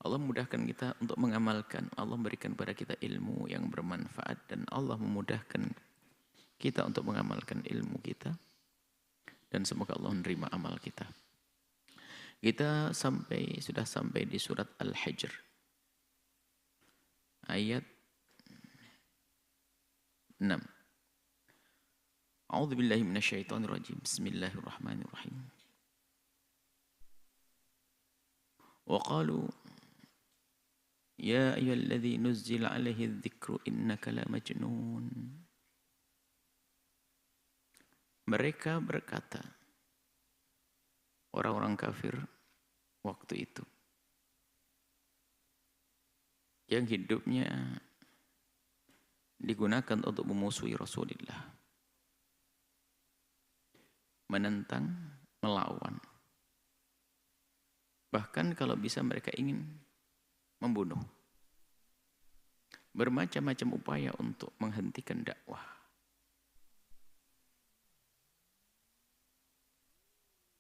Allah memudahkan kita untuk mengamalkan. Allah memberikan kepada kita ilmu yang bermanfaat. Dan Allah memudahkan kita untuk mengamalkan ilmu kita. Dan semoga Allah menerima amal kita. Kita sudah sampai di surat Al-Hijr. Ayat 6. A'udzu billahi minasyaitonir rajim. Bismillahirrahmanirrahim. Wa qalu ya ayyuhalladzi nuzzila 'alaihi dzikru innaka lamajnun. Mereka berkata, orang-orang kafir waktu itu yang hidupnya digunakan untuk memusuhi Rasulullah, menentang, melawan. Bahkan kalau bisa mereka ingin membunuh. Bermacam-macam upaya untuk menghentikan dakwah.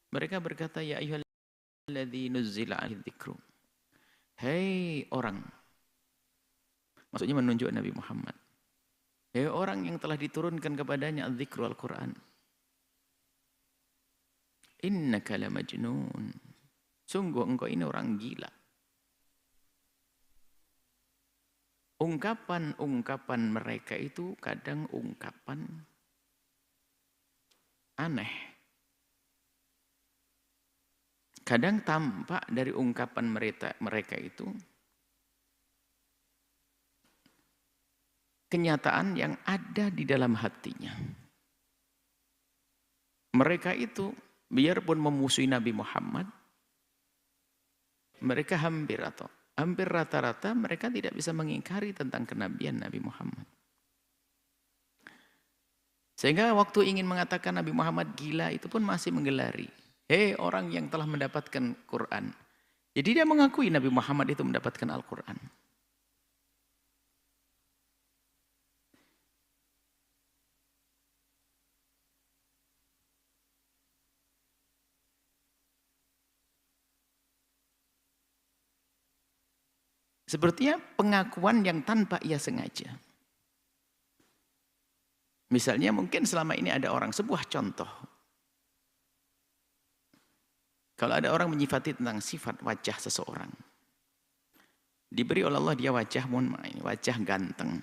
Mereka berkata, ya ayyuhalladzi nuzzila 'alaihi dzikru. Hei orang. Maksudnya menunjuk Nabi Muhammad. Hei orang yang telah diturunkan kepadanya al-dzikru Al-Quran. Innaka lamajnun. Sungguh engkau ini orang gila. Ungkapan-ungkapan mereka itu kadang ungkapan aneh. Kadang tampak dari ungkapan mereka itu kenyataan yang ada di dalam hatinya. Mereka itu biarpun memusuhi Nabi Muhammad, mereka hampir rata-rata mereka tidak bisa mengingkari tentang kenabian Nabi Muhammad. Sehingga waktu ingin mengatakan Nabi Muhammad gila itu pun masih menggelari. Hei orang yang telah mendapatkan Quran. Jadi dia mengakui Nabi Muhammad itu mendapatkan Al-Quran. Sepertinya pengakuan yang tanpa ia sengaja. Misalnya mungkin selama ini ada orang, sebuah contoh. Kalau ada orang menyifati tentang sifat wajah seseorang. Diberi oleh Allah dia wajah ganteng.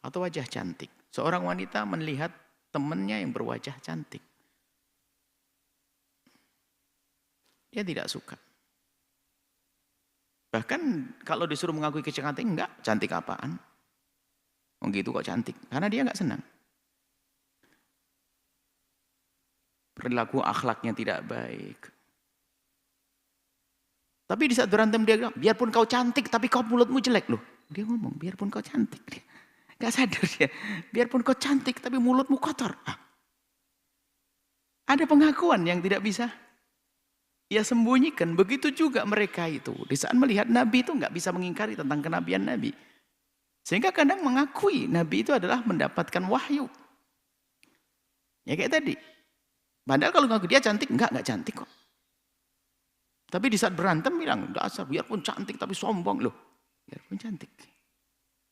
Atau wajah cantik. Seorang wanita melihat temannya yang berwajah cantik. Dia tidak suka. Bahkan kalau disuruh mengakui kecantikan, enggak, cantik apaan. Oh gitu kok cantik. Karena dia enggak senang. Perilaku akhlaknya tidak baik. Tapi di saat berantem dia bilang, biarpun kau cantik tapi kau mulutmu jelek loh. Dia ngomong, biarpun kau cantik. Dia enggak sadar dia. Biarpun kau cantik tapi mulutmu kotor. Ada pengakuan yang tidak bisa ia sembunyikan. Begitu juga mereka itu. Di saat melihat Nabi itu enggak bisa mengingkari tentang kenabian Nabi. Sehingga kadang mengakui Nabi itu adalah mendapatkan wahyu. Ya kayak tadi. Padahal kalau ngaku dia cantik, enggak cantik kok. Tapi di saat berantem bilang, dasar biarpun cantik tapi sombong loh. Biarpun cantik.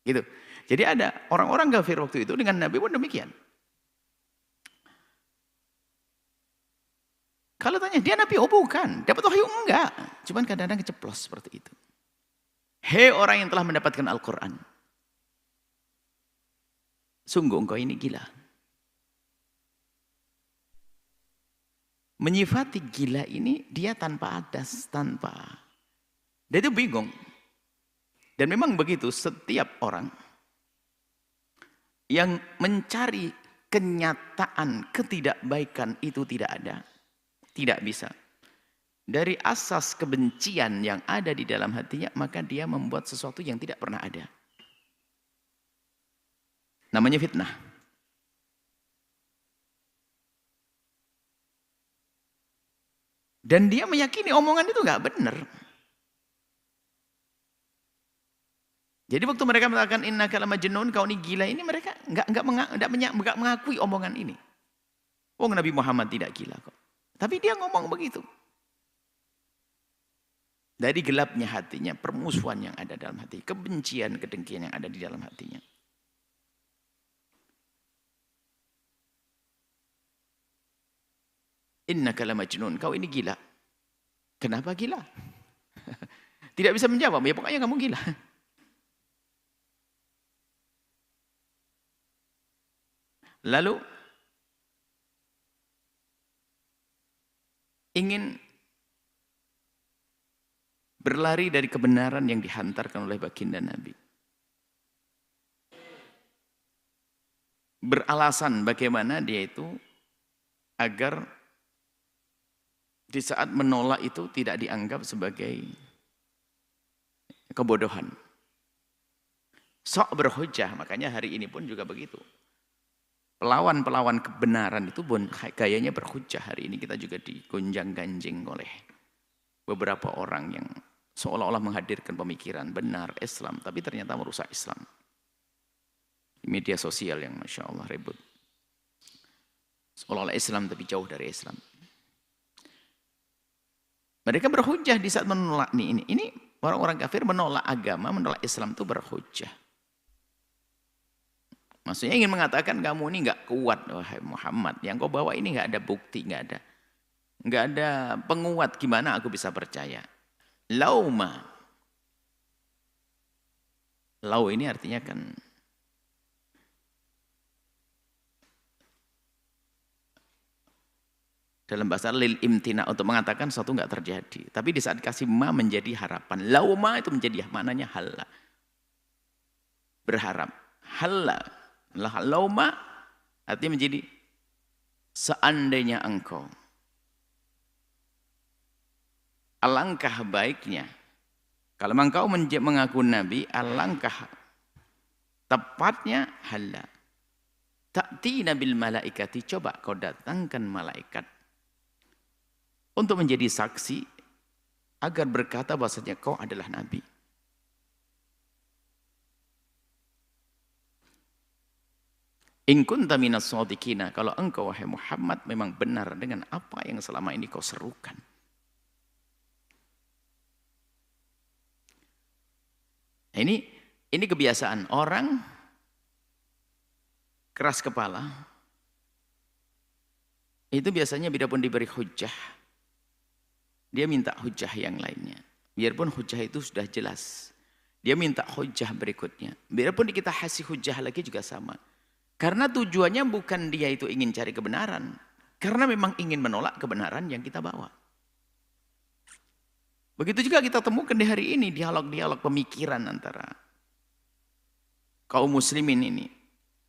Gitu. Jadi ada orang-orang kafir waktu itu dengan Nabi pun demikian. Kalau tanya, dia Nabi? Oh bukan. Dapat wahyu? Enggak. Cuman kadang-kadang keceplos seperti itu. Hei orang yang telah mendapatkan Al-Quran. Sungguh engkau ini gila. Menyifati gila ini dia tanpa adas, dia itu bingung. Dan memang begitu setiap orang yang mencari kenyataan ketidakbaikan itu tidak ada, tidak bisa. Dari asas kebencian yang ada di dalam hatinya, maka dia membuat sesuatu yang tidak pernah ada. Namanya fitnah. Dan dia meyakini omongan itu nggak benar. Jadi waktu mereka mengatakan innaka lamajnun, kau ini gila, ini mereka nggak mengakui omongan ini. Oh Nabi Muhammad tidak gila kok. Tapi dia ngomong begitu. Dari gelapnya hatinya, permusuhan yang ada dalam hati, kebencian, kedengkian yang ada di dalam hatinya. Innaka lamajnun, kau ini gila. Kenapa gila? Tidak bisa menjawab, ya pokoknya kamu gila. Lalu ingin berlari dari kebenaran yang dihantarkan oleh baginda Nabi. Beralasan bagaimana dia itu agar di saat menolak itu tidak dianggap sebagai kebodohan. Sok berhujjah, makanya hari ini pun juga begitu. Pelawan-pelawan kebenaran itu pun gayanya berhujjah. Hari ini kita juga digonjang-ganjing oleh beberapa orang yang seolah-olah menghadirkan pemikiran benar Islam, tapi ternyata merusak Islam. Di media sosial yang Masya Allah ribut. Seolah-olah Islam tapi jauh dari Islam. Mereka berhujjah di saat menolak ini orang-orang kafir menolak agama, menolak Islam itu berhujjah. Maksudnya ingin mengatakan kamu ini nggak kuat, wahai Muhammad. Yang kau bawa ini nggak ada bukti, nggak ada penguat. Gimana aku bisa percaya? Lauma. Lau ini artinya kan dalam bahasa lil imtina, untuk mengatakan sesuatu nggak terjadi. Tapi di saat kasih ma menjadi harapan. Lauma itu menjadi maknanya halla. Berharap. Halla. Lauma artinya menjadi seandainya engkau. Alangkah baiknya. Kalau engkau mengaku Nabi, alangkah tepatnya halla. Ta'tina bil malaikati, coba kau datangkan malaikat untuk menjadi saksi agar berkata bahwasanya kau adalah Nabi. In kunta minas shadiqina, kalau engkau wahai Muhammad memang benar dengan apa yang selama ini kau serukan. Ini kebiasaan orang keras kepala. Itu biasanya bila pun diberi hujjah, dia minta hujjah yang lainnya. Biarpun hujjah itu sudah jelas, dia minta hujjah berikutnya. Biarpun kita kasih hujjah lagi juga sama. Karena tujuannya bukan dia itu ingin cari kebenaran. Karena memang ingin menolak kebenaran yang kita bawa. Begitu juga kita temukan di hari ini dialog-dialog pemikiran antara kaum muslimin ini.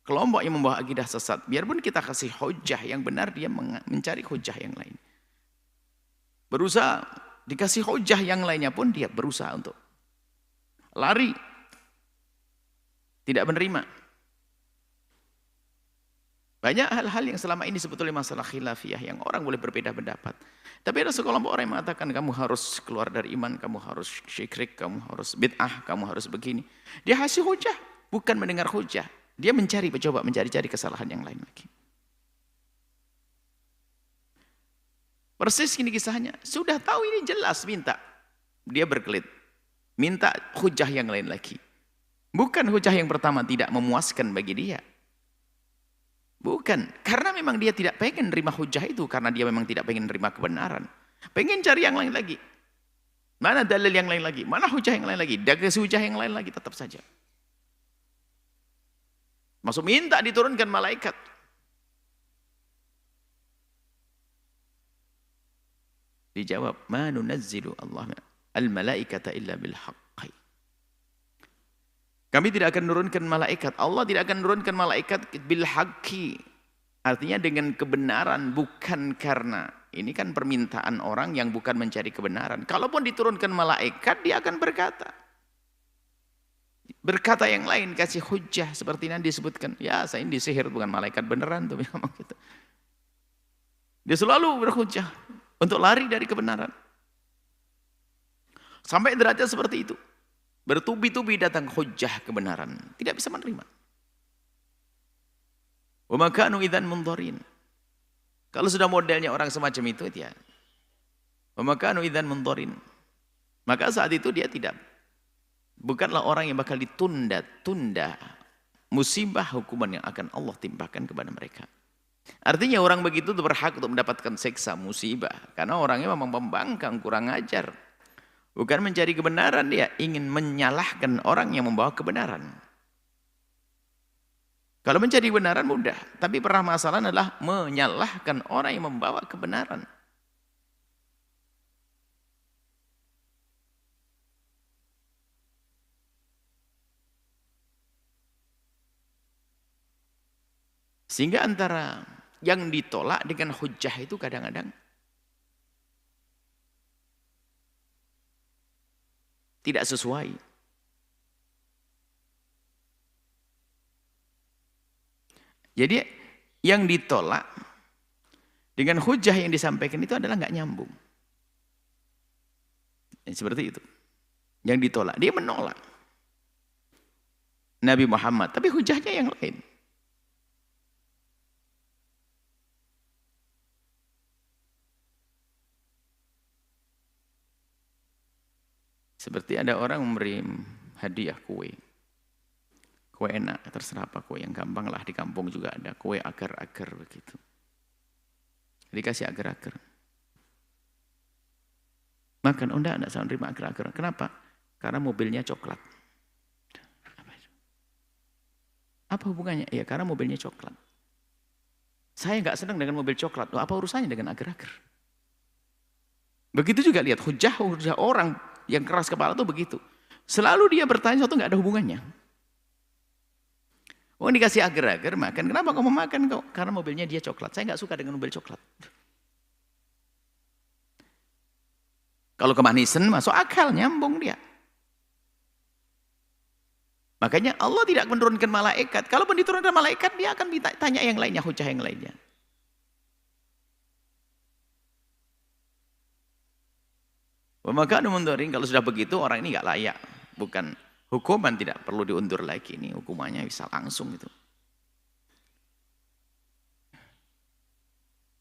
Kelompok yang membawa akidah sesat. Biarpun kita kasih hujjah yang benar, dia mencari hujjah yang lain. Berusaha dikasih hujjah yang lainnya pun dia berusaha untuk lari. Tidak menerima. Banyak hal-hal yang selama ini sebetulnya masalah khilafiyah yang orang boleh berbeda pendapat. Tapi ada sekelompok orang yang mengatakan kamu harus keluar dari iman, kamu harus syirik, kamu harus bid'ah, kamu harus begini. Dia kasih hujah, bukan mendengar hujah. Dia mencoba mencari-cari kesalahan yang lain lagi. Persis ini kisahnya. Sudah tahu ini jelas, minta. Dia berkelit. Minta hujah yang lain lagi. Bukan hujah yang pertama tidak memuaskan bagi dia. Bukan, karena memang dia tidak pengen nerima hujah itu, karena dia memang tidak pengen nerima kebenaran. Pengen cari yang lain lagi. Mana dalil yang lain lagi? Mana hujah yang lain lagi? Dia kasih hujah yang lain lagi, tetap saja. Masuk minta diturunkan malaikat. Dijawab, ma nunazzilu Allah al-malaikata illa bil haqqi. Kami tidak akan menurunkan malaikat. Allah tidak akan menurunkan malaikat bil haqqi. Artinya dengan kebenaran, bukan karena. Ini kan permintaan orang yang bukan mencari kebenaran. Kalaupun diturunkan malaikat, dia akan berkata. Berkata yang lain, kasih hujjah. Seperti yang disebutkan. Ya, saya ini disihir, bukan malaikat beneran. Tuh, gitu. Dia selalu berhujjah. Untuk lari dari kebenaran. Sampai derajat seperti itu. Bertubi-tubi datang hujjah kebenaran. Tidak bisa menerima. Wa ma kanu idzan mundharin. Kalau sudah modelnya orang semacam itu, ya. Wa ma kanu idzan mundharin. Maka saat itu dia bukanlah orang yang bakal ditunda-tunda musibah hukuman yang akan Allah timpakan kepada mereka. Artinya orang begitu berhak untuk mendapatkan siksa musibah. Karena orangnya memang membangkang, kurang ajar. Bukan mencari kebenaran, dia ingin menyalahkan orang yang membawa kebenaran. Kalau mencari kebenaran mudah, tapi permasalahan adalah menyalahkan orang yang membawa kebenaran. Sehingga antara yang ditolak dengan hujjah itu kadang-kadang tidak sesuai. Jadi yang ditolak dengan hujjah yang disampaikan itu adalah nggak nyambung. Seperti itu. Yang ditolak, dia menolak Nabi Muhammad, tapi hujahnya yang lain. Seperti ada orang memberi hadiah kue. Kue enak, terserah apa kue yang gampang lah, di kampung juga ada kue agar-agar begitu. Dikasih agar-agar. Makan, oh enggak saya terima agar-agar. Kenapa? Karena mobilnya coklat. Apa hubungannya? Ya karena mobilnya coklat. Saya nggak senang dengan mobil coklat. Loh, apa urusannya dengan agar-agar? Begitu juga lihat hujah orang yang keras kepala itu begitu. Selalu dia bertanya sesuatu nggak ada hubungannya. Oh dikasih agar-agar makan. Kenapa kamu makan kok? Karena mobilnya dia coklat. Saya nggak suka dengan mobil coklat. Kalau kemanisan masuk akal, nyambung dia. Makanya Allah tidak menurunkan malaikat. Kalau diturunkan malaikat, dia akan tanya yang lainnya, hujah yang lainnya. Maka mundurin, kalau sudah begitu orang ini nggak layak. Bukan hukuman, tidak perlu diundur lagi. Ini hukumannya bisa langsung itu.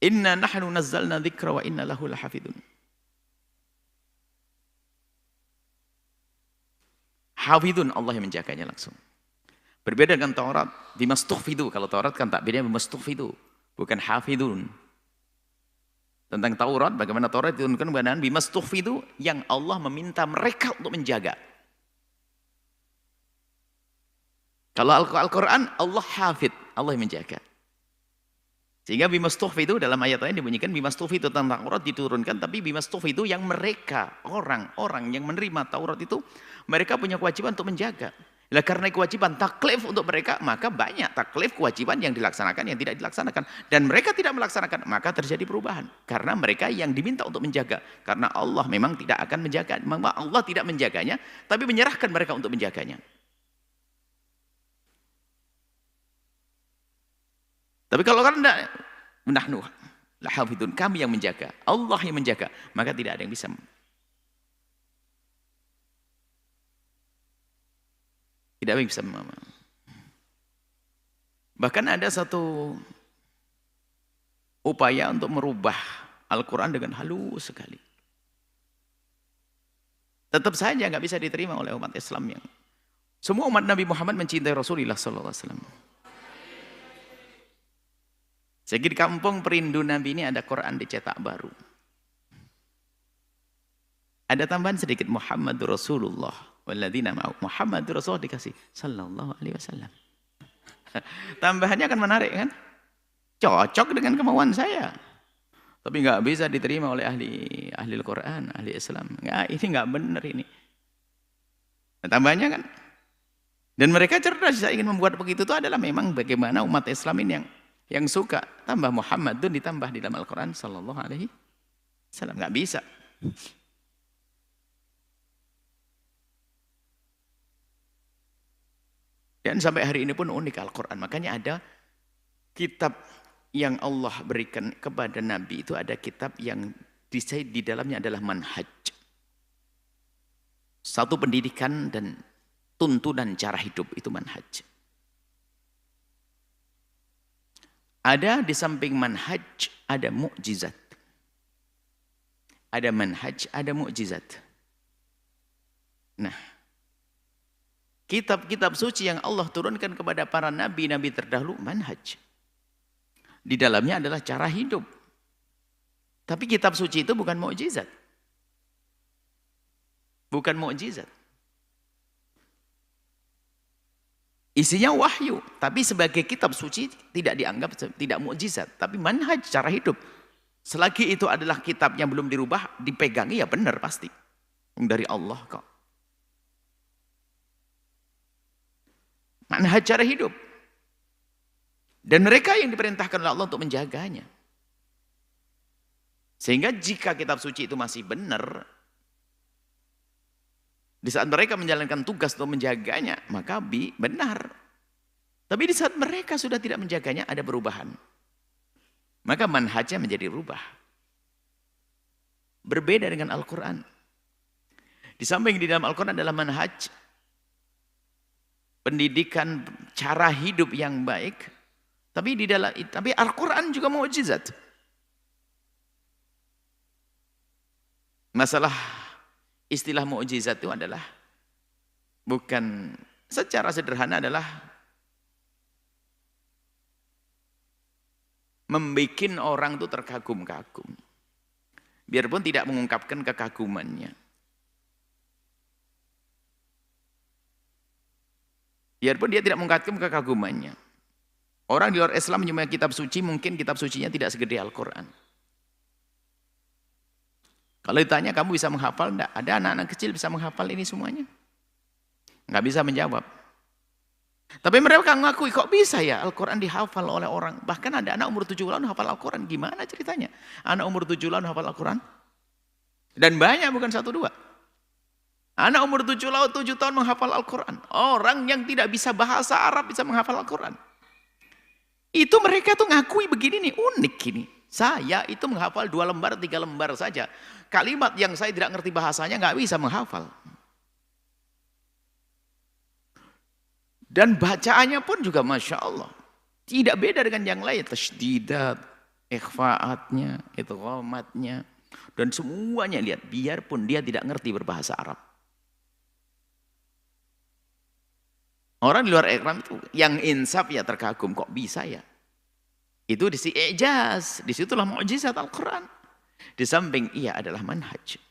Inna nahnu nazzalna dzikra wa inna lahu lahafidun. Hafidun, Allah yang menjaganya langsung. Berbeda dengan Taurat, bimastughfidu. Kalau Taurat kan takbirnya bimastughfidu, bukan hafidun. Tentang Taurat, bagaimana Taurat diturunkan kepada bimastughfidu, yang Allah meminta mereka untuk menjaga. Kalau Al-Quran, Allah hafid, Allah yang menjaga. Sehingga bimastughfidu dalam ayat lain dibunyikan bimastughfidu tentang Taurat diturunkan, tapi bimastughfidu yang mereka, orang-orang yang menerima Taurat itu, mereka punya kewajiban untuk menjaga. Nah, karena kewajiban taklif untuk mereka, maka banyak taklif kewajiban yang dilaksanakan, yang tidak dilaksanakan. Dan mereka tidak melaksanakan, maka terjadi perubahan. Karena mereka yang diminta untuk menjaga. Karena Allah memang tidak akan menjaga. Memang Allah tidak menjaganya, tapi menyerahkan mereka untuk menjaganya. Tapi kalau kan tidak, nahnu lahafidun, kami yang menjaga, Allah yang menjaga, maka tidak ada yang bisa. Tidak ada yang bisa. Bahkan ada satu upaya untuk merubah Al-Quran dengan halus sekali. Tetap saja nggak bisa diterima oleh umat Islam yang semua umat Nabi Muhammad mencintai Rasulullah SAW. Saya di kampung perindu Nabi ini ada Quran dicetak baru. Ada tambahan sedikit Muhammadur Rasulullah walladzina ma'ahu. Muhammadur Rasulullah dikasih sallallahu alaihi wasallam. Tambahannya akan menarik kan? Cocok dengan kemauan saya. Tapi nggak bisa diterima oleh ahli Al-Quran, ahli Islam. Nggak, ini nggak benar ini. Nah, tambahannya kan. Dan mereka cerdas, saya ingin membuat begitu itu adalah memang bagaimana umat Islam ini yang suka tambah Muhammadun ditambah di dalam Al-Quran sallallahu alaihi wasallam. Nggak bisa. Dan sampai hari ini pun unik Al-Quran. Makanya ada kitab yang Allah berikan kepada Nabi, itu ada kitab yang di dalamnya adalah manhaj. Satu pendidikan dan tuntunan cara hidup, itu manhaj. Ada di samping manhaj, ada mukjizat. Ada manhaj, ada mukjizat. Kitab-kitab suci yang Allah turunkan kepada para nabi-nabi terdahulu manhaj. Di dalamnya adalah cara hidup. Tapi kitab suci itu bukan mukjizat. Bukan mukjizat. Isinya wahyu, tapi sebagai kitab suci tidak dianggap tidak mukjizat, tapi manhaj cara hidup. Selagi itu adalah kitab yang belum dirubah, dipegangi ya benar pasti. Dari Allah kok. Manhaj cara hidup. Dan mereka yang diperintahkan oleh Allah untuk menjaganya. Sehingga jika kitab suci itu masih benar, di saat mereka menjalankan tugas untuk menjaganya, maka benar. Tapi di saat mereka sudah tidak menjaganya, ada perubahan. Maka manhajnya menjadi rubah. Berbeda dengan Al-Quran. Di samping di dalam Al-Quran adalah manhaj, pendidikan cara hidup yang baik, tapi Al-Quran juga mukjizat. Masalah istilah mukjizat itu adalah bukan secara sederhana adalah membikin orang itu terkagum-kagum. Biarpun tidak mengungkapkan kekagumannya. Biarpun dia tidak mengungkapkan kekagumannya. Orang di luar Islam menyembah kitab suci, mungkin kitab sucinya tidak segede Al-Quran. Kalau ditanya kamu bisa menghafal enggak? Ada anak-anak kecil bisa menghafal ini semuanya? Enggak bisa menjawab. Tapi mereka mengakui kok bisa ya Al-Quran dihafal oleh orang. Bahkan ada anak umur 7 tahun hafal Al-Quran. Gimana ceritanya? Anak umur 7 tahun hafal Al-Quran? Dan banyak bukan 1 2. Anak umur 7 tahun menghafal Al-Quran. Orang yang tidak bisa bahasa Arab bisa menghafal Al-Quran. Itu mereka tuh ngakui begini nih, unik ini. Saya itu menghafal 2 lembar, 3 lembar saja. Kalimat yang saya tidak ngerti bahasanya nggak bisa menghafal. Dan bacaannya pun juga Masya Allah. Tidak beda dengan yang lain. Tasdidat, ikhfaatnya, idghamatnya. Dan semuanya lihat. Biarpun dia tidak ngerti berbahasa Arab. Orang di luar Islam itu yang insaf ya terkagum. Kok bisa ya? Itu di sisi ijaz. Disitulah mukjizat Al-Quran. Di samping ia adalah manhaj.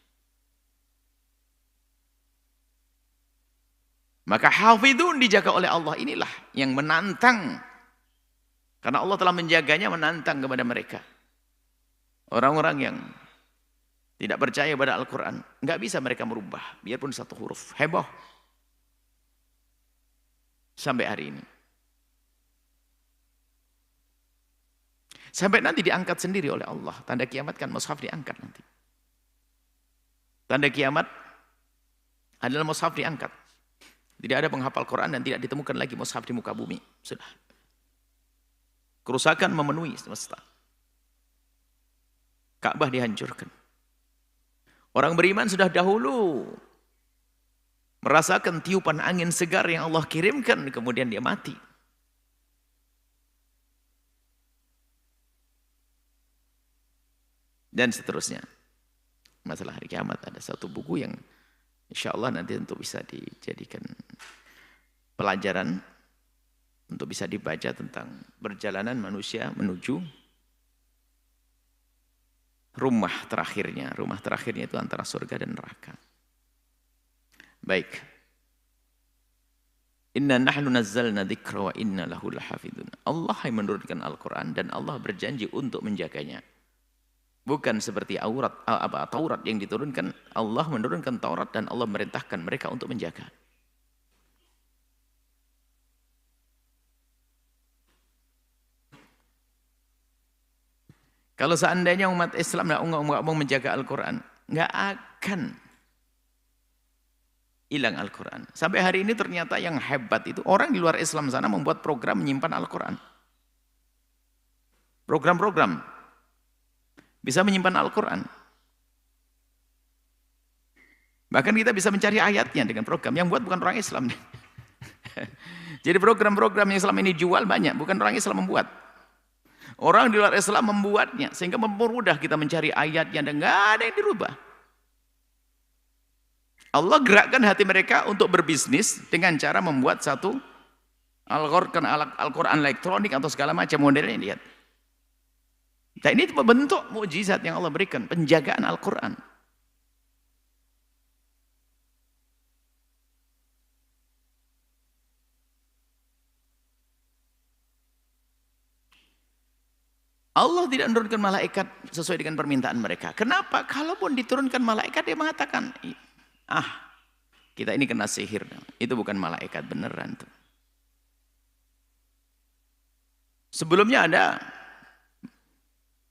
Maka hafidun dijaga oleh Allah inilah yang menantang. Karena Allah telah menjaganya, menantang kepada mereka. Orang-orang yang tidak percaya pada Al-Quran, nggak bisa mereka merubah, biarpun 1 huruf. Heboh. Sampai hari ini. Sampai nanti diangkat sendiri oleh Allah. Tanda kiamat kan mushaf diangkat nanti. Tanda kiamat adalah mushaf diangkat. Tidak ada penghafal Quran dan tidak ditemukan lagi mushaf di muka bumi. Sudah. Kerusakan memenuhi semesta. Ka'bah dihancurkan. Orang beriman sudah dahulu merasakan tiupan angin segar yang Allah kirimkan, kemudian dia mati. Dan seterusnya. Masalah hari kiamat ada satu buku yang insya Allah nanti untuk bisa dijadikan pelajaran, untuk bisa dibaca tentang perjalanan manusia menuju rumah terakhirnya. Rumah terakhirnya itu antara surga dan neraka. Baik. Inna nahnu nazzalna dzikra wa inna lahu lahafidun. Allah yang menurunkan Al-Quran dan Allah berjanji untuk menjaganya. Bukan seperti Taurat yang diturunkan, Allah menurunkan Taurat dan Allah merintahkan mereka untuk menjaga. Kalau seandainya umat Islam nggak mau menjaga Al-Quran, nggak akan hilang Al-Quran. Sampai hari ini ternyata yang hebat itu orang di luar Islam sana membuat program menyimpan Al-Quran. Program-program bisa menyimpan Al-Quran. Bahkan kita bisa mencari ayatnya dengan program. Yang buat bukan orang Islam. Jadi program-program yang Islam ini jual banyak. Bukan orang Islam membuat. Orang di luar Islam membuatnya. Sehingga mempermudah kita mencari ayatnya. Dan nggak ada yang dirubah. Allah gerakkan hati mereka untuk berbisnis dengan cara membuat satu Al-Quran elektronik atau segala macam modelnya, lihat. Dan ini bentuk mukjizat yang Allah berikan, penjagaan Al-Quran. Allah tidak menurunkan malaikat sesuai dengan permintaan mereka. Kenapa? Kalaupun diturunkan malaikat, dia mengatakan, kita ini kena sihir. Itu bukan malaikat beneran tuh. Sebelumnya ada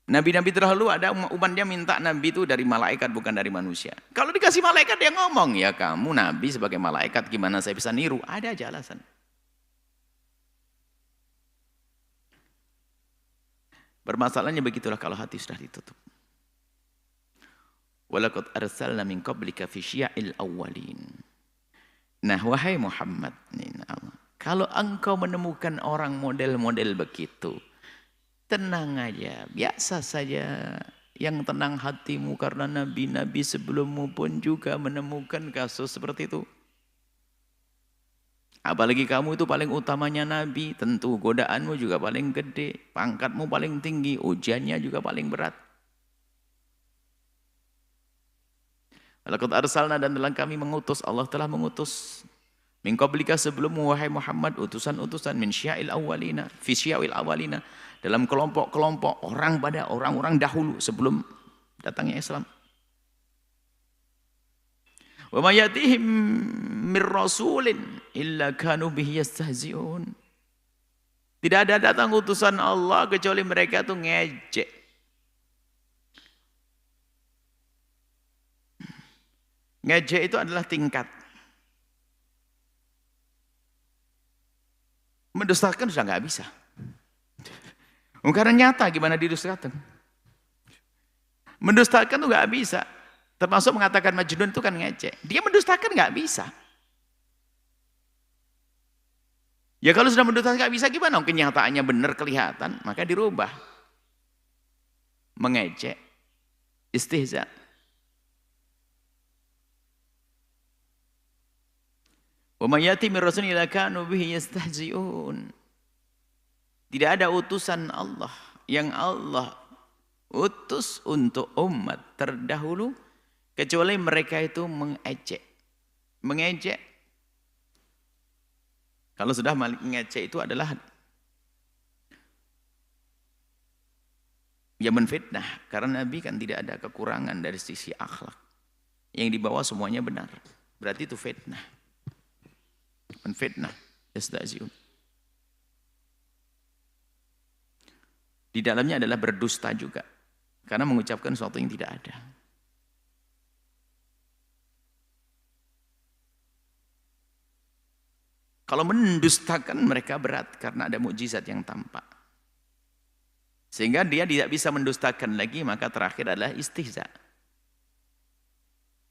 nabi-nabi terdahulu, ada umatnya minta nabi itu dari malaikat bukan dari manusia. Kalau dikasih malaikat dia ngomong, ya kamu nabi sebagai malaikat gimana saya bisa niru? Ada aja alasan. Permasalahannya begitulah kalau hati sudah ditutup. Walaqad arsalna min qablika fi syia'il awwalin. Nah, wahai Muhammad, kalau engkau menemukan orang model-model begitu, tenang aja, biasa saja. Yang tenang hatimu karena nabi-nabi sebelummu pun juga menemukan kasus seperti itu. Apalagi kamu itu paling utamanya nabi, tentu godaanmu juga paling gede, pangkatmu paling tinggi, ujiannya juga paling berat. Laqad arsalna, dan telah kami mengutus, Allah telah mengutus min qablika sebelummu wahai Muhammad utusan-utusan min syia'il awwalina, fi syia'il awwalina, dalam kelompok-kelompok orang-orang dahulu sebelum datangnya Islam. Wa ma yatihim mir rasulin illa kanu bihi yastahzi'un. Tidak ada datang utusan Allah kecuali mereka itu ngejek. Ngejek itu adalah tingkat. Mendustakan sudah nggak bisa. Karena nyata gimana didustakan. Mendustakan itu nggak bisa. Termasuk mengatakan Majnun itu kan ngejek. Dia mendustakan nggak bisa. Ya kalau sudah mendustakan nggak bisa gimana? Kenyataannya benar kelihatan, maka dirubah. Mengejek, istihza. Wa may yati min rasulin illa kanu bihi yastahzi'un. Tidak ada utusan Allah yang Allah utus untuk umat terdahulu kecuali mereka itu mengejek. Mengejek. Kalau sudah mengejek itu adalah ya menfitnah. Karena Nabi kan tidak ada kekurangan dari sisi akhlak. Yang dibawa semuanya benar. Berarti itu fitnah. Menfitnah. Yastahzi'un. Di dalamnya adalah berdusta juga. Karena mengucapkan sesuatu yang tidak ada. Kalau mendustakan mereka berat karena ada mukjizat yang tampak. Sehingga dia tidak bisa mendustakan lagi, maka terakhir adalah istihza.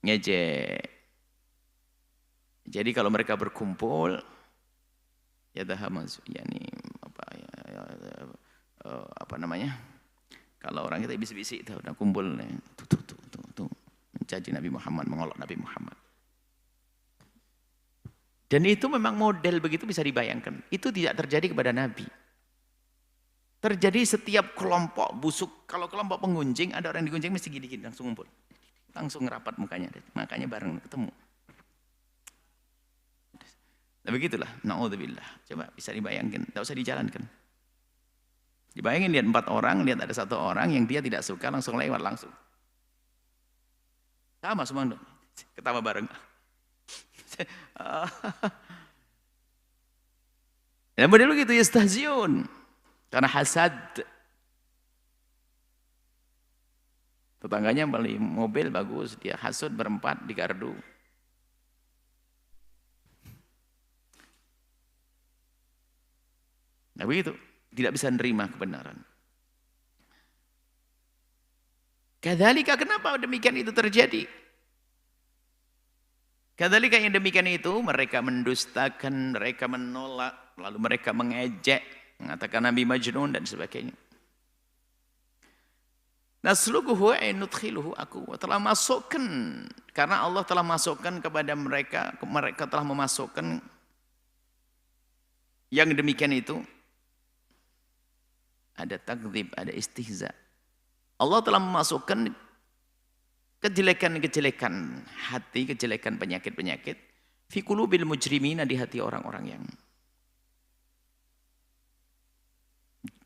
Ngejek. Jadi kalau mereka berkumpul, ya apa namanya? Kalau orang kita bisik-bisik itu udah kumpul tuh mencaci Nabi Muhammad, mengolok Nabi Muhammad. Dan itu memang model begitu bisa dibayangkan. Itu tidak terjadi kepada Nabi. Terjadi setiap kelompok busuk. Kalau kelompok penggunjing, ada orang digunjing mesti gini-gini, langsung ngumpul. Langsung rapat mukanya. Makanya bareng ketemu. Nah begitulah. Na'udzubillah. Coba bisa dibayangkan. Tidak usah dijalankan. Dibayangin lihat 4 orang, lihat ada 1 orang yang dia tidak suka, langsung lewat langsung. Sama semua. Ketawa bareng. Dan model begitu yastahzi'un karena hasad. Tetangganya beli mobil bagus, dia hasud berempat di gardu. Nah begitu, tidak bisa menerima kebenaran. Kadzalika, kenapa demikian itu terjadi? Kadzalika, yang demikian itu mereka mendustakan, mereka menolak, lalu mereka mengejek, mengatakan Nabi Majnun dan sebagainya. Nasluquhu ay nudkhiluhu, aku telah masukkan, karena Allah telah masukkan kepada mereka, mereka telah memasukkan yang demikian itu. Ada takdzib, ada istihza. Allah telah memasukkan kejelekan-kejelekan hati, kejelekan penyakit-penyakit fi qulubil mujrimina, di hati orang-orang yang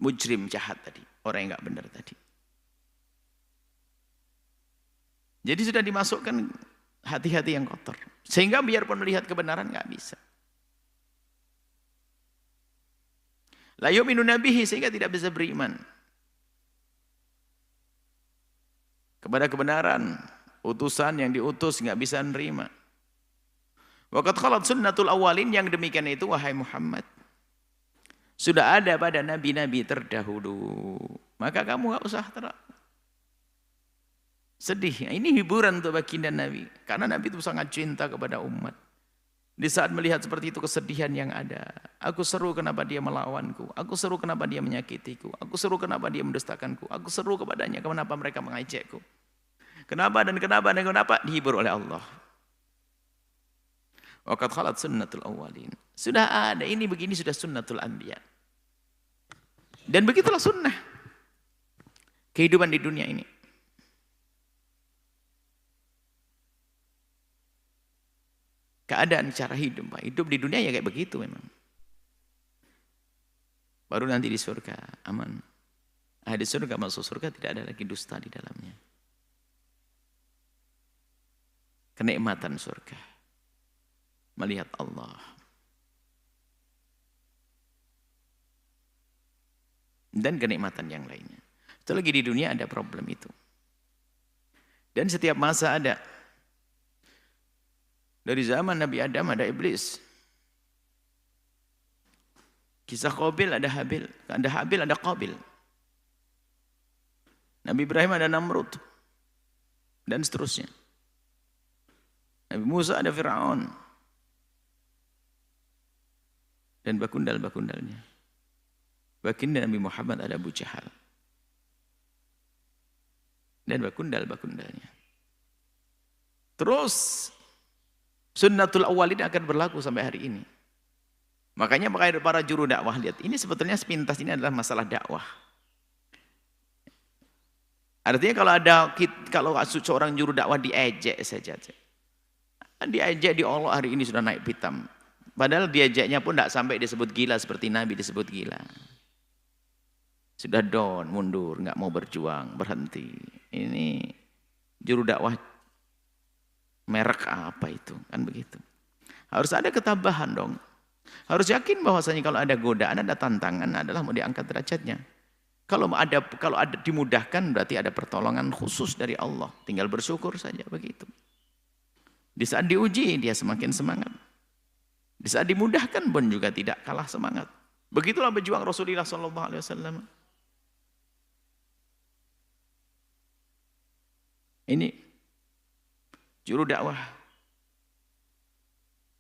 mujrim, jahat tadi, orang yang enggak benar tadi. Jadi sudah dimasukkan hati-hati yang kotor, sehingga biarpun melihat kebenaran enggak bisa. La yu'minu nabihi, sehingga tidak bisa beriman kepada kebenaran, utusan yang diutus enggak bisa menerima. Waqad khalat sunnatul awwalin, yang demikian itu wahai Muhammad sudah ada pada nabi-nabi terdahulu. Maka kamu enggak usah sedih. Ini hiburan untuk baginda Nabi, karena Nabi itu sangat cinta kepada umat. Di saat melihat seperti itu kesedihan yang ada, aku seru kenapa dia melawanku, aku seru kenapa dia menyakitiku, aku seru kenapa dia mendustakanku, aku seru kepadanya kenapa mereka mengejekku, kenapa dan kenapa dan kenapa, dihibur oleh Allah. Waqad khalat sunnatul awwalin, sudah ada, ini begini sudah sunnatul anbiya. Dan begitulah sunnah kehidupan di dunia ini. Keadaan cara hidup, Pak. Hidup di dunia ya kayak begitu memang. Baru nanti di surga aman. Di surga, masuk surga tidak ada lagi dusta di dalamnya. Kenikmatan surga, melihat Allah. Dan kenikmatan yang lainnya. Itu lagi di dunia ada problem itu. Dan setiap masa ada. Dari zaman Nabi Adam ada iblis. Kisah Qabil ada Habil, ada Qabil. Nabi Ibrahim ada Namrud. Dan seterusnya. Nabi Musa ada Fir'aun. Dan bakundal-bakundalnya. Baginda Nabi Muhammad ada Abu Jahal. Dan bakundal-bakundalnya. Terus sunnatul awwalin akan berlaku sampai hari ini. Makanya para juru dakwah lihat, ini sebetulnya sepintas ini adalah masalah dakwah. Artinya kalau seorang juru dakwah diejek saja. Diejek, diolok, hari ini sudah naik pitam. Padahal diejeknya pun tidak sampai disebut gila seperti Nabi disebut gila. Sudah down, mundur, nggak mau berjuang, berhenti. Ini juru dakwah merek apa itu, kan begitu. Harus ada ketabahan dong. Harus yakin bahwasanya kalau ada godaan, ada tantangan adalah mau diangkat derajatnya. Kalau ada dimudahkan berarti ada pertolongan khusus dari Allah. Tinggal bersyukur saja begitu. Di saat diuji dia semakin semangat. Di saat dimudahkan pun juga tidak kalah semangat. Begitulah berjuang Rasulullah SAW. Ini juru dakwah.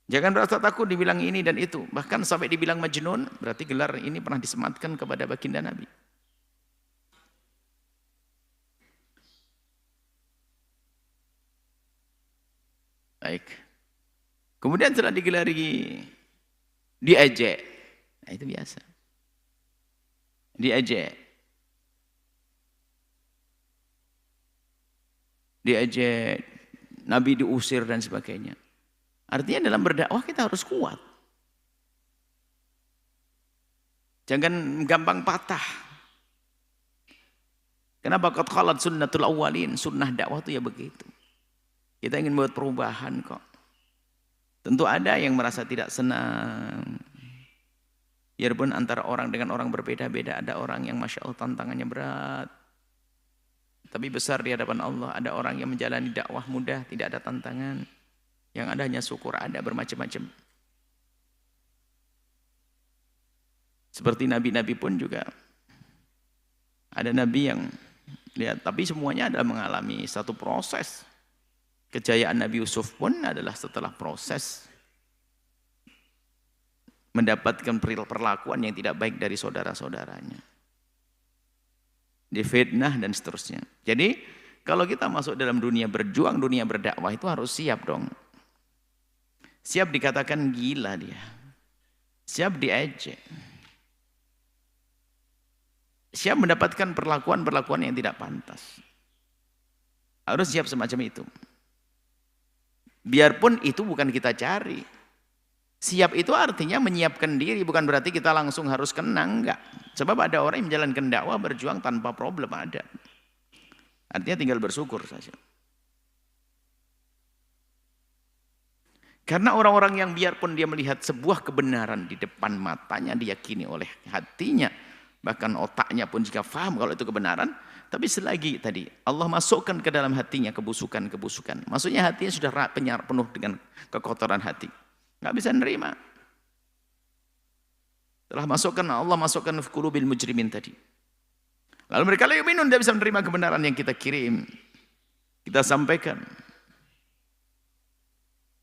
Jangan merasa takut dibilang ini dan itu. Bahkan sampai dibilang majnun, berarti gelar ini pernah disematkan kepada baginda Nabi. Baik. Kemudian setelah digelari, diejek. Nah itu biasa. Diejek. Diejek. Nabi diusir dan sebagainya. Artinya dalam berdakwah kita harus kuat. Jangan gampang patah. Kenapa qad khalat sunnatul awwalin? Sunnah dakwah itu ya begitu. Kita ingin buat perubahan kok. Tentu ada yang merasa tidak senang. Biarpun antara orang dengan orang berbeda-beda, ada orang yang Masya Allah tantangannya berat. Tapi besar di hadapan Allah. Ada orang yang menjalani dakwah mudah, tidak ada tantangan. Yang ada hanya syukur, ada bermacam-macam. Seperti nabi-nabi pun juga. Ada nabi yang lihat, tapi semuanya adalah mengalami satu proses. Kejayaan Nabi Yusuf pun adalah setelah proses mendapatkan perlakuan yang tidak baik dari saudara-saudaranya. difitnah dan seterusnya. Jadi kalau kita masuk dalam dunia berjuang, dunia berdakwah itu harus siap dong. Siap dikatakan gila dia. Siap diejek. Siap mendapatkan perlakuan-perlakuan yang tidak pantas. Harus siap semacam itu. Biarpun itu bukan kita cari. Siap itu artinya menyiapkan diri, bukan berarti kita langsung harus kena, enggak. Sebab ada orang yang menjalankan dakwah berjuang tanpa problem, ada. Artinya tinggal bersyukur saja. Karena orang-orang yang biarpun dia melihat sebuah kebenaran di depan matanya, diyakini oleh hatinya, bahkan otaknya pun jika faham kalau itu kebenaran, tapi selagi tadi Allah masukkan ke dalam hatinya kebusukan-kebusukan. Maksudnya hatinya sudah penuh dengan kekotoran hati. Nggak bisa nerima. Telah Allah masukkan fi qulubil mujrimin tadi. Lalu mereka la yu'minun, tidak bisa menerima kebenaran yang kita kirim, kita sampaikan.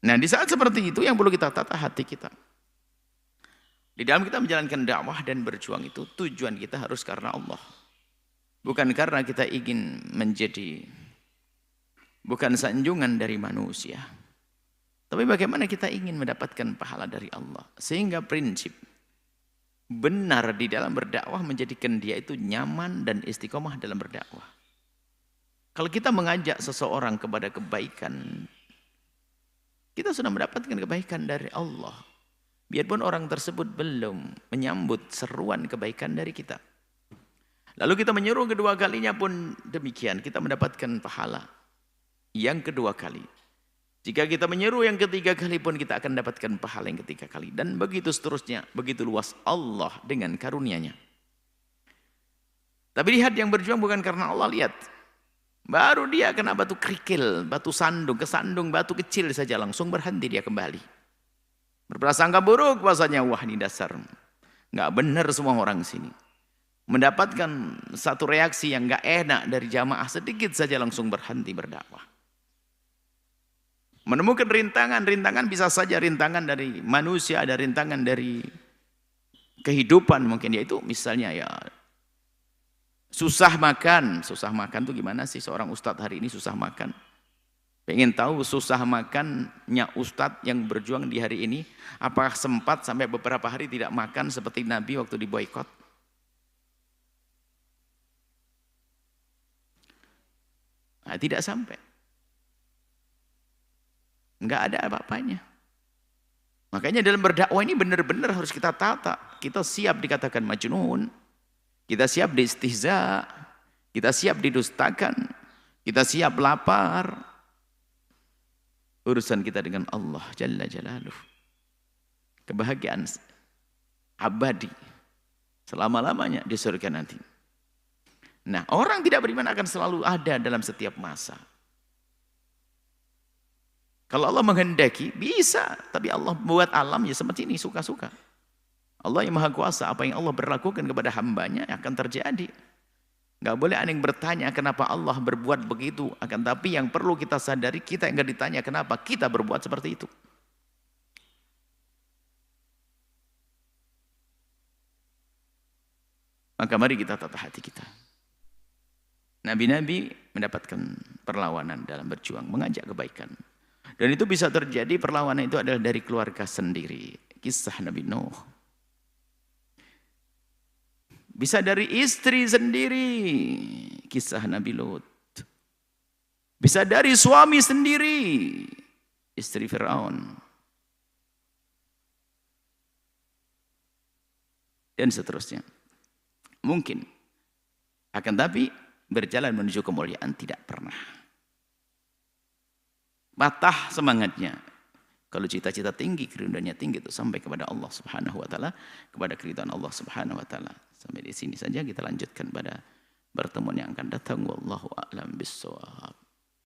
Nah, di saat seperti itu yang perlu kita tata hati kita. Di dalam kita menjalankan dakwah dan berjuang itu tujuan kita harus karena Allah. Bukan karena kita ingin menjadi bukan sanjungan dari manusia. Tapi bagaimana kita ingin mendapatkan pahala dari Allah. Sehingga prinsip benar di dalam berdakwah menjadikan dia itu nyaman dan istiqomah dalam berdakwah. Kalau kita mengajak seseorang kepada kebaikan, kita sudah mendapatkan kebaikan dari Allah. Biarpun orang tersebut belum menyambut seruan kebaikan dari kita. Lalu kita menyeru kedua kalinya pun demikian, kita mendapatkan pahala. Yang kedua kali. Jika kita menyeru yang ketiga kali pun kita akan dapatkan pahala yang ketiga kali. Dan begitu seterusnya, begitu luas Allah dengan karunia-Nya. Tapi lihat yang berjuang bukan karena Allah, lihat. Baru dia kena batu kerikil, batu sandung, kesandung batu kecil saja langsung berhenti dia kembali. Berprasangka buruk bahasanya, wah ini dasar. Nggak benar semua orang sini. Mendapatkan satu reaksi yang nggak enak dari jamaah sedikit saja langsung berhenti berdakwah. Menemukan rintangan bisa saja rintangan dari manusia, ada rintangan dari kehidupan mungkin, yaitu misalnya ya susah makan tuh gimana sih seorang ustadz hari ini susah makan? Pengen tahu susah makannya ustadz yang berjuang di hari ini, apakah sempat sampai beberapa hari tidak makan seperti Nabi waktu diboikot? Nah, tidak sampai. Enggak ada apa-apanya. Makanya dalam berdakwah ini benar-benar harus kita tata. Kita siap dikatakan majnun. Kita siap diistihza. Kita siap didustakan. Kita siap lapar. Urusan kita dengan Allah Jalla Jalaluh. Kebahagiaan abadi. Selama-lamanya di surga nanti. Nah, orang tidak beriman akan selalu ada dalam setiap masa. Kalau Allah menghendaki, bisa. Tapi Allah buat alam ya seperti ini, suka-suka. Allah yang maha kuasa, apa yang Allah berlakukan kepada hambanya akan terjadi. Nggak boleh ada yang bertanya kenapa Allah berbuat begitu. Akan tapi yang perlu kita sadari, kita yang nggak ditanya kenapa kita berbuat seperti itu. Maka mari kita tata hati kita. Nabi-nabi mendapatkan perlawanan dalam berjuang, mengajak kebaikan. Dan itu bisa terjadi, perlawanan itu adalah dari keluarga sendiri. Kisah Nabi Nuh. Bisa dari istri sendiri. Kisah Nabi Lut. Bisa dari suami sendiri. Istri Fir'aun. Dan seterusnya. Mungkin. Akan tapi berjalan menuju kemuliaan tidak pernah. Patah semangatnya. Kalau cita-cita tinggi, kerinduannya tinggi itu sampai kepada Allah Subhanahu wa taala, kepada keridhaan Allah Subhanahu wa taala. Sampai di sini saja kita lanjutkan pada pertemuan yang akan datang. Wallahu a'lam bissawab.